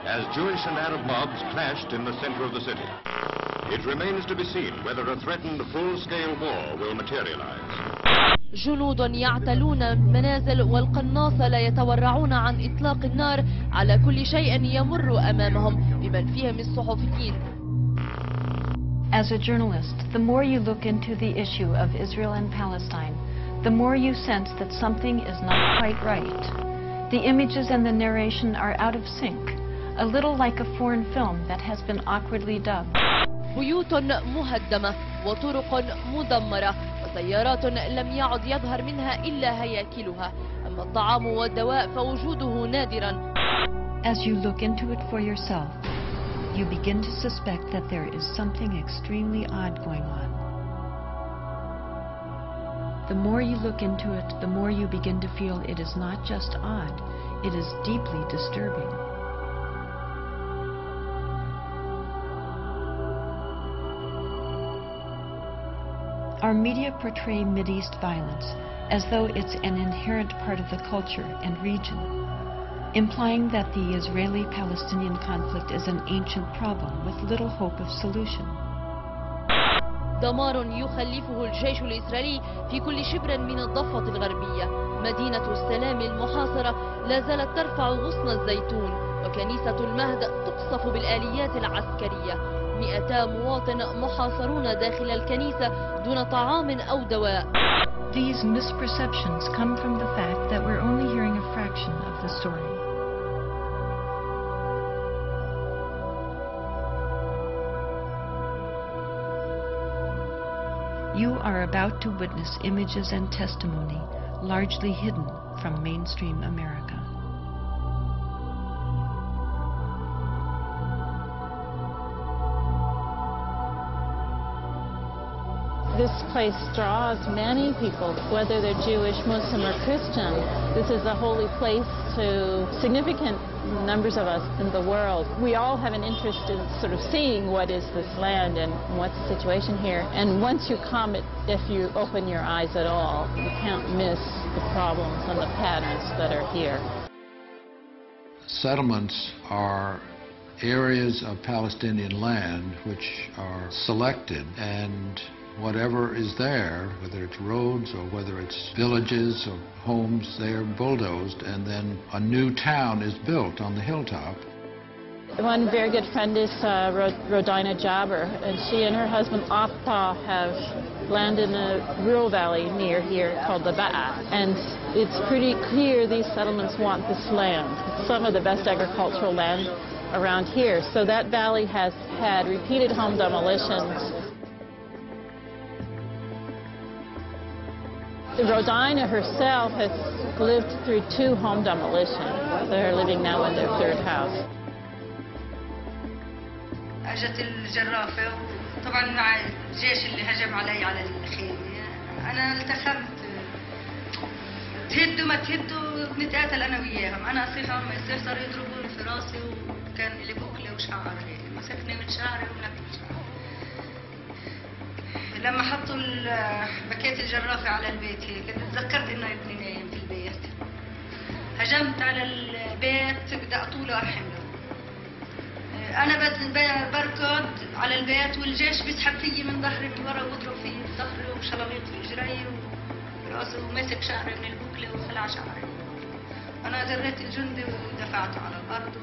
as Jewish and Arab mobs clashed in the center of the city. It remains to be seen whether a threatened full-scale war will materialize. جنود يعتلون منازل والقناصة لا يتورعون عن إطلاق النار على كل شيء يمر أمامهم بمن فيهم الصحفيين. As a journalist, the more you look into the issue of Israel and Palestine, the more you sense that something is not quite right. The images and the narration are out of sync, a little like a foreign film that has been awkwardly dubbed. بيوت مهدمة وطرق مدمرة وسيارات لم يعد يظهر منها إلا هياكلها، أما الطعام والدواء فوجوده نادرا. As you look into it for yourself, you begin to suspect that there is something extremely odd going on. The more you look into it, the more you begin to feel it is not just odd, it is deeply disturbing. Our media portray Mideast violence as though it's an inherent part of the culture and region, implying that the Israeli-Palestinian conflict is an ancient problem with little hope of solution. دمار يخلفه الجيش الإسرائيلي في كل شبر من الضفة الغربية. مدينة السلام المحاصرة لا زالت ترفع غصن الزيتون، وكنيسة المهد تقصف بالآليات العسكرية. 200 مواطن محاصرون داخل الكنيسة دون طعام أو دواء. These misperceptions come from the fact that we're only hearing a fraction of the story. You are about to witness images and testimony largely hidden from mainstream America. This place draws many people, whether they're Jewish, Muslim, or Christian. This is a holy place to significant numbers of us in the world. We all have an interest in sort of seeing what is this land and what's the situation here. And once you come, if you open your eyes at all, you can't miss the problems and the patterns that are here. Settlements are areas of Palestinian land which are selected, and whatever is there, whether it's roads or whether it's villages or homes, they are bulldozed, and then a new town is built on the hilltop. One very good friend is Rodina Jabber, and she and her husband Atta have land in a rural valley near here called the Ba'a. And it's pretty clear these settlements want this land. It's some of the best agricultural land around here. So that valley has had repeated home demolitions. Rodina herself has lived through 2 home demolitions. They're living now in their 3rd house. اجت الجرافه وطبعا مع الجيش اللي هجم علي على الخيمه انا التخمت تهدوا ما تهدوا نتقاتل انا وياهم. انا اصيح اول ما يصيح صاروا يضربوني في راسي وكان لي بكله وشعر هيك مسكني من شعري ونكت شعري. لما حطوا بكيت الجرافه على البيت هيك تذكرت انه ابني نايم في البيت. هجمت على البيت بدي اطوله احمله. انا بركض على البيت والجيش بيسحب فيي من ظهري من ورا وبضرب فيي بظهري وشلاليط في اجري وراسي وماسك شعري من البكله وخلع شعري. انا دريت الجندي ودفعته على الارض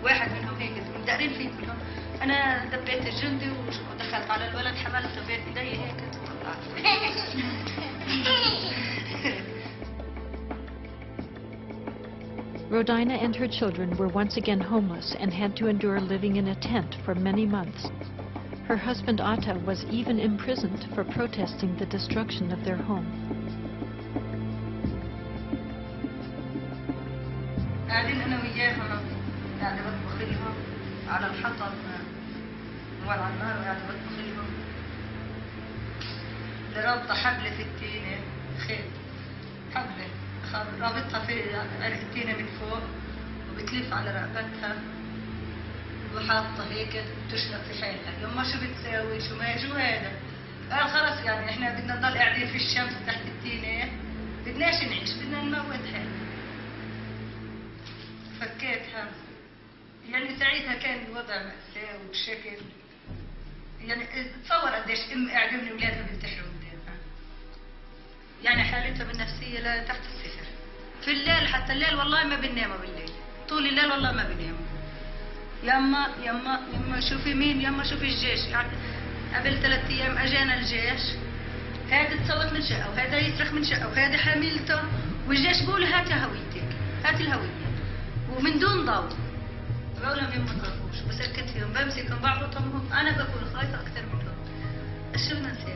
واحد منهم هيك مدقرين فيه كلهم. انا دبيت الجندي ودخلت على الولد حملته بين ايدي هيك وطلعت. Rodina and her children were once again homeless and had to endure living in a tent for many months. Her husband Atta was even imprisoned for protesting the destruction of their home. قاعدين انا وياهم قاعده بطبخ لهم على الحطب وعلى النار وقاعده بطبخ لهم. رابطه حبل في التينه خيط حبل رابطها في التينه من فوق وبتلف على رقبتها وحاطه هيك بتشرب في حالها. يما شو بتساوي شو هذا؟ قال خلص يعني احنا بدنا نضل قاعدين في الشمس تحت التينه بدناش نعيش بدنا نموت حالنا. فكيتها ساعتها كان الوضع مأساة وبشكل يعني تصور قديش ام قاعده من اولادها بينتحروا قدامها. يعني حالتها بالنفسيه لا تحت الصفر. في الليل حتى الليل والله ما بنناموا بالليل، طول الليل والله ما بنناموا. يما شوفي مين، يما شوفي الجيش. يعني قبل 3 ايام اجانا الجيش، هذا تصوت من شقه وهذا يصرخ من شقه وهذا حاملته، والجيش بيقول هاتي هويتك، هاتي الهويه، ومن دون ضوء. بقول لهم يما ما تخافوش، بسكت فيهم، بمسكهم بعبطهم، انا بكون خايفه اكثر منهم. شو بدنا نسوي؟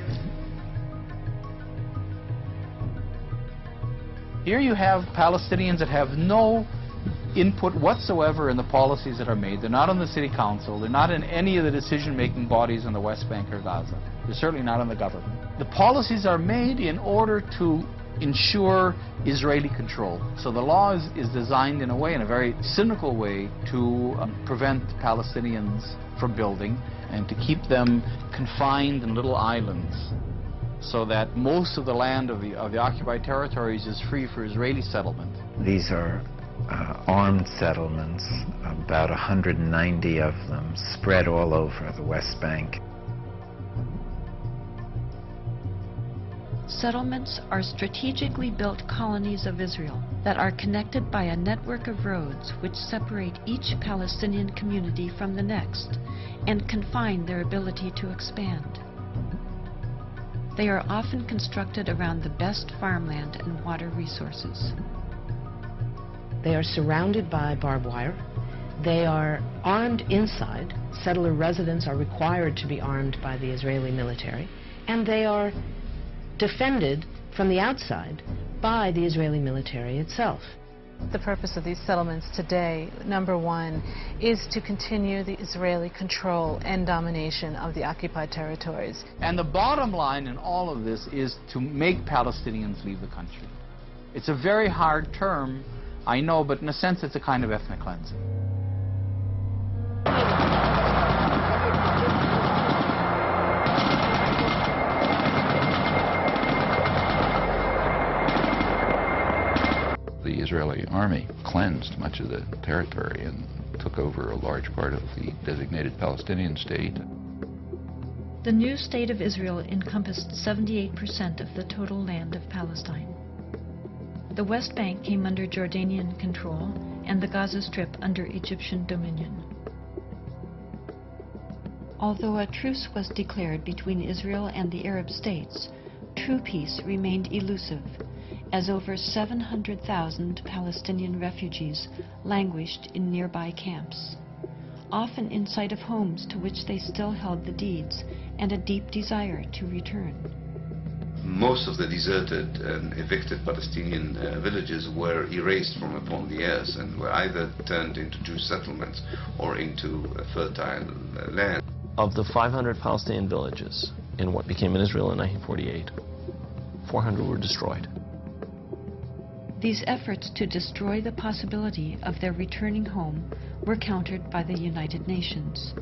Here you have Palestinians that have no input whatsoever in the policies that are made. They're not on the city council. They're not in any of the decision-making bodies in the West Bank or Gaza. They're certainly not in the government. The policies are made in order to ensure Israeli control. So the law is designed in a way, in a very cynical way, to prevent Palestinians from building and to keep them confined in little islands, so that most of the land of the occupied territories is free for Israeli settlement. These are armed settlements, about 190 of them, spread all over the West Bank. Settlements are strategically built colonies of Israel that are connected by a network of roads which separate each Palestinian community from the next and confine their ability to expand. They are often constructed around the best farmland and water resources. They are surrounded by barbed wire. They are armed inside. Settler residents are required to be armed by the Israeli military. And they are defended from the outside by the Israeli military itself. The purpose of these settlements today, number one, is to continue the Israeli control and domination of the occupied territories. And the bottom line in all of this is to make Palestinians leave the country. It's a very hard term, I know, but in a sense it's a kind of ethnic cleansing. The Israeli army cleansed much of the territory and took over a large part of the designated Palestinian state. The new state of Israel encompassed 78% of the total land of Palestine. The West Bank came under Jordanian control and the Gaza Strip under Egyptian dominion. Although a truce was declared between Israel and the Arab states, true peace remained elusive, as over 700,000 Palestinian refugees languished in nearby camps, often in sight of homes to which they still held the deeds and a deep desire to return. Most of the deserted and evicted Palestinian villages were erased from upon the earth and were either turned into Jewish settlements or into fertile land. Of the 500 Palestinian villages in what became Israel in 1948, 400 were destroyed. These efforts to destroy the possibility of their returning home were countered by the United Nations,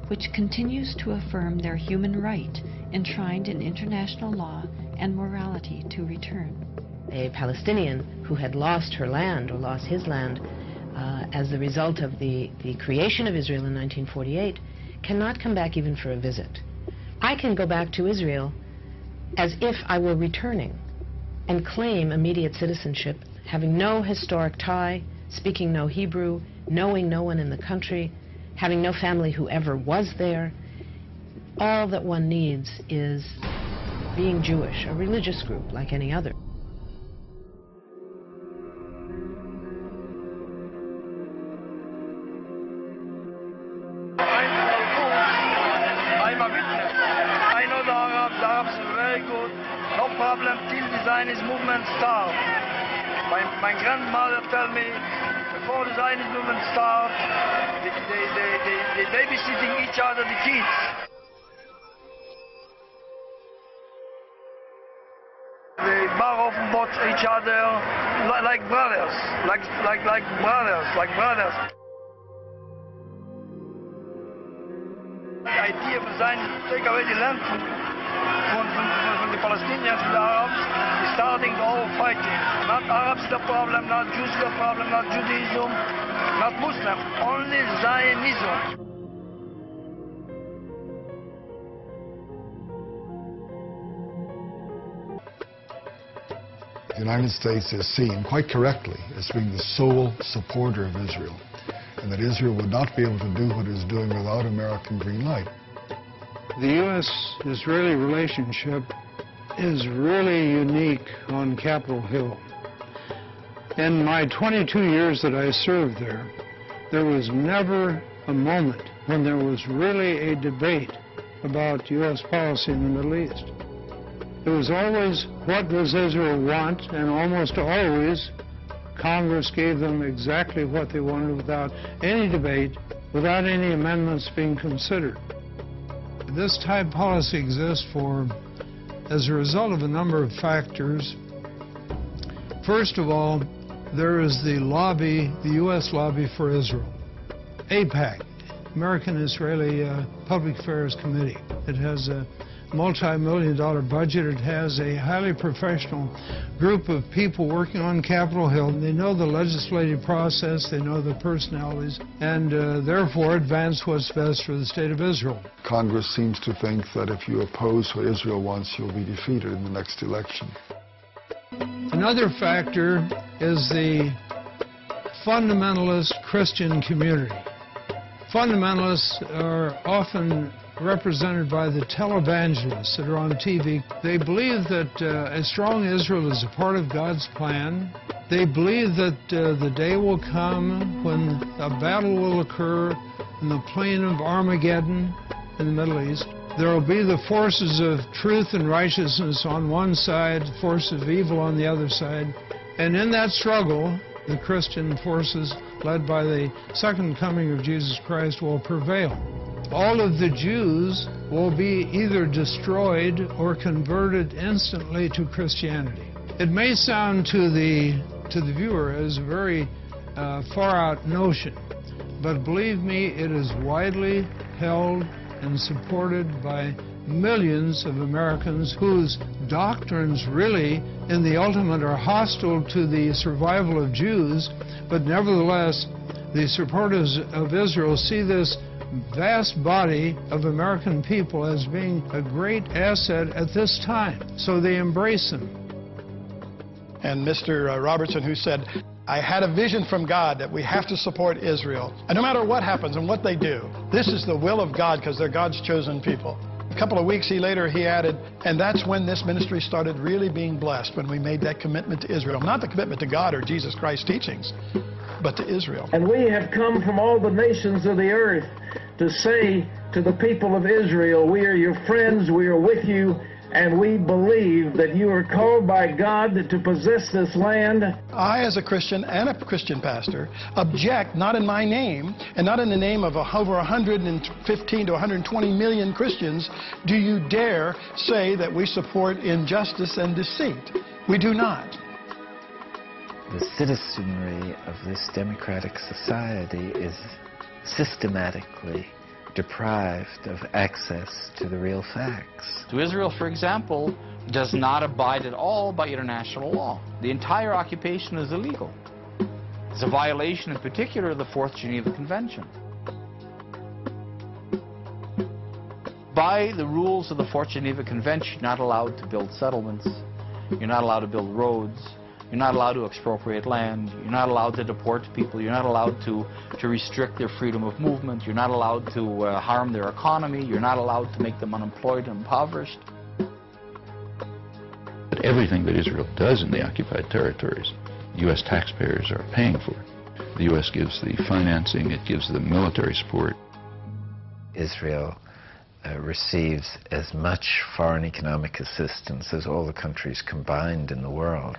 which continues to affirm their human right enshrined in international law and morality to return. A Palestinian who had lost her land or lost his land as the result of the creation of Israel in 1948 cannot come back even for a visit. I can go back to Israel as if I were returning and claim immediate citizenship, having no historic tie, speaking no Hebrew, knowing no one in the country, having no family who ever was there. All that one needs is being Jewish, a religious group like any other. I'm a witness. I know the Arabs are very good. No problem till the Zionist movement starts. My grandmother told me before the Zionist movement starts, they babysitting each other, the kids. They bar off both each other like brothers, like brothers. The idea of Zionists to take away the land from the Palestinians and the Arabs is starting the whole fighting. Not Arabs the problem, not Jews the problem, not Judaism, not Muslim, only only Zionism. The United States is seen, quite correctly, as being the sole supporter of Israel, and that Israel would not be able to do what it is doing without American green light. The U.S.-Israeli relationship is really unique on Capitol Hill. In my 22 years that I served there was never a moment when there was really a debate about U.S. policy in the Middle East. It was always, what does Israel want? And almost always, Congress gave them exactly what they wanted without any debate, without any amendments being considered. This type policy exists as a result of a number of factors. First of all, there is the lobby, the U.S. lobby for Israel, AIPAC, American-Israeli Public Affairs Committee. It has a multi-million-dollar budget. It has a highly professional group of people working on Capitol Hill. They know the legislative process, they know the personalities, and therefore advance what's best for the state of Israel. Congress seems to think that if you oppose what Israel wants, you'll be defeated in the next election. Another factor is the fundamentalist Christian community. Fundamentalists are often represented by the televangelists that are on TV. They believe that a strong Israel is a part of God's plan. They believe that the day will come when a battle will occur in the plain of Armageddon in the Middle East. There will be the forces of truth and righteousness on one side, forces of evil on the other side. And in that struggle, the Christian forces, led by the second coming of Jesus Christ, will prevail. All of the Jews will be either destroyed or converted instantly to Christianity. It may sound to the viewer as a very far-out notion, but believe me, it is widely held and supported by millions of Americans whose doctrines really, in the ultimate, are hostile to the survival of Jews, but nevertheless, the supporters of Israel see this vast body of American people as being a great asset at this time, so they embrace them. And Mr. Robertson, who said, I had a vision from God that we have to support Israel. And no matter what happens and what they do, this is the will of God because they're God's chosen people. A couple of weeks later, he added, and that's when this ministry started really being blessed, when we made that commitment to Israel. Not the commitment to God or Jesus Christ's teachings, but to Israel. And we have come from all the nations of the earth to say to the people of Israel, we are your friends, we are with you, and we believe that you are called by God to possess this land. I, as a Christian and a Christian pastor, object, not in my name, and not in the name of over 115 to 120 million Christians, do you dare say that we support injustice and deceit. We do not. The citizenry of this democratic society is systematically deprived of access to the real facts. So Israel, for example, does not abide at all by international law. The entire occupation is illegal. It's a violation, in particular, of the Fourth Geneva Convention. By the rules of the Fourth Geneva Convention, you're not allowed to build settlements, you're not allowed to build roads, you're not allowed to expropriate land, you're not allowed to deport people, you're not allowed to restrict their freedom of movement, you're not allowed to harm their economy, you're not allowed to make them unemployed and impoverished. But everything that Israel does in the occupied territories, U.S. taxpayers are paying for. The U.S. gives the financing, it gives the military support. Israel receives as much foreign economic assistance as all the countries combined in the world.